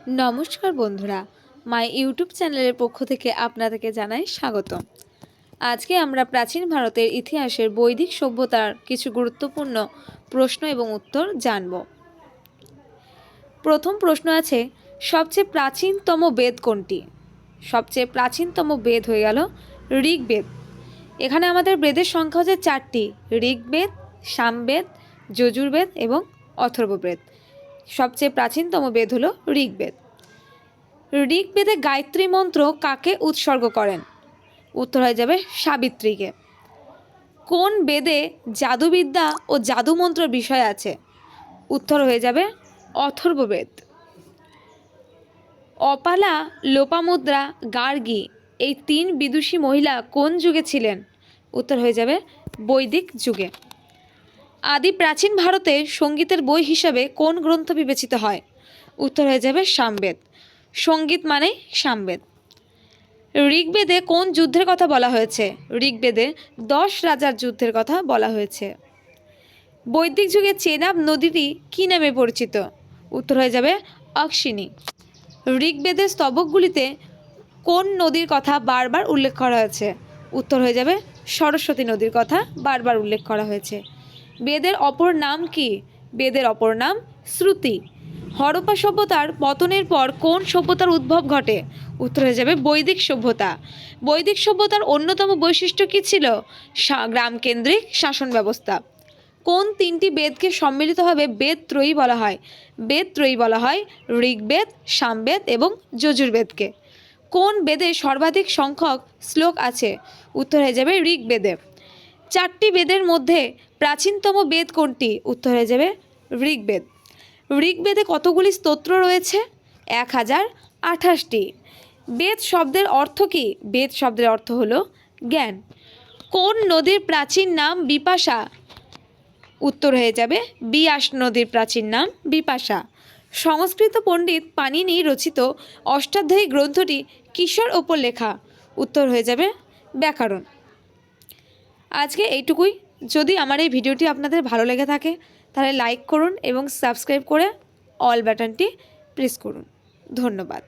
নমস্কার বন্ধুরা, my YouTube চ্যানেলের পক্ষ থেকে আপনাদেরকে জানাই স্বাগত। আজকে আমরা প্রাচীন ভারতের ইতিহাসের বৈদিক সভ্যতার কিছু গুরুত্বপূর্ণ প্রশ্ন এবং উত্তর জানব। প্রথম প্রশ্ন আছে, সবচেয়ে প্রাচীনতম বেদ কোনটি? সবচেয়ে প্রাচীনতম বেদ হয়ে গেল ঋগ্বেদ। এখানে আমাদের বেদের সংখ্যা হচ্ছে 4টি: ঋগ্বেদ, সামবেদ, যজুর্বেদ এবং অথর্ববেদ। সবচেয়ে প্রাচীনতম বেদ হলো ঋগ্বেদ। ঋগ্বেদে গায়ত্রী মন্ত্র কাকে উৎসর্গ করেন? উত্তর হয়ে যাবে সাবিত্রীকে। কোন বেদে জাদুবিদ্যা ও জাদুমন্ত্র বিষয় আছে? উত্তর হয়ে যাবে অথর্ববেদ। অপালা, লোপামুদ্রা, গার্গী এই 3 বিদুষী মহিলা কোন যুগে ছিলেন? উত্তর হয়ে যাবে বৈদিক যুগে। আদি প্রাচীন ভারতে সঙ্গীতের বই হিসাবে কোন গ্রন্থ বিবেচিত হয়? উত্তর হয়ে যাবে সামবেদ। সঙ্গীত মানে সামবেদ। ঋগ্বেদে কোন যুদ্ধের কথা বলা হয়েছে? ঋগ্বেদে 10 রাজার যুদ্ধের কথা বলা হয়েছে। বৈদিক যুগে চেনাব নদীটি কী নামে পরিচিত? উত্তর হয়ে যাবে অক্সিনী। ঋগ্বেদের স্তবকগুলিতে কোন নদীর কথা বারবার উল্লেখ করা হয়েছে? উত্তর হয়ে যাবে সরস্বতী নদীর কথা বারবার উল্লেখ করা হয়েছে। বেদের অপর নাম কি? বেদের অপর নাম শ্রুতি। হরপ্পা সভ্যতার পতনের পর কোন সভ্যতার উদ্ভব ঘটে? উত্তর হয়ে যাবে বৈদিক সভ্যতা। বৈদিক সভ্যতার অন্যতম বৈশিষ্ট্য কী ছিল? গ্রামকেন্দ্রিক শাসন ব্যবস্থা। কোন 3টি বেদকে সম্মিলিতভাবে বেদত্রয়ী বলা হয়? বেদত্রয়ী বলা হয় ঋগ্বেদ, সামবেদ এবং যজুর্বেদকে। কোন বেদে সর্বাধিক সংখ্যক শ্লোক আছে? উত্তর হয়ে যাবে ঋগ্বেদে। 4টি বেদের মধ্যে প্রাচীনতম বেদ কোনটি? উত্তর হয়ে যাবে ঋগ্বেদ। ঋগ্বেদে কতগুলি স্তোত্র রয়েছে? 1028টি। বেদ শব্দের অর্থ কী? বেদ শব্দের অর্থ হলো জ্ঞান। কোন নদীর প্রাচীন নাম বিপাশা? উত্তর হয়ে যাবে বিয়াস নদীর প্রাচীন নাম বিপাশা। সংস্কৃত পণ্ডিত পাণিনি রচিত অষ্টাধ্যায়ী গ্রন্থটি কিসের ওপর লেখা? উত্তর হয়ে যাবে ব্যাকরণ। আজকে এইটুকুই। যদি আমার এই ভিডিওটি আপনাদের ভালো লেগে থাকে তাহলে লাইক করুন এবং সাবস্ক্রাইব করে অল বাটনটি প্রেস করুন। ধন্যবাদ।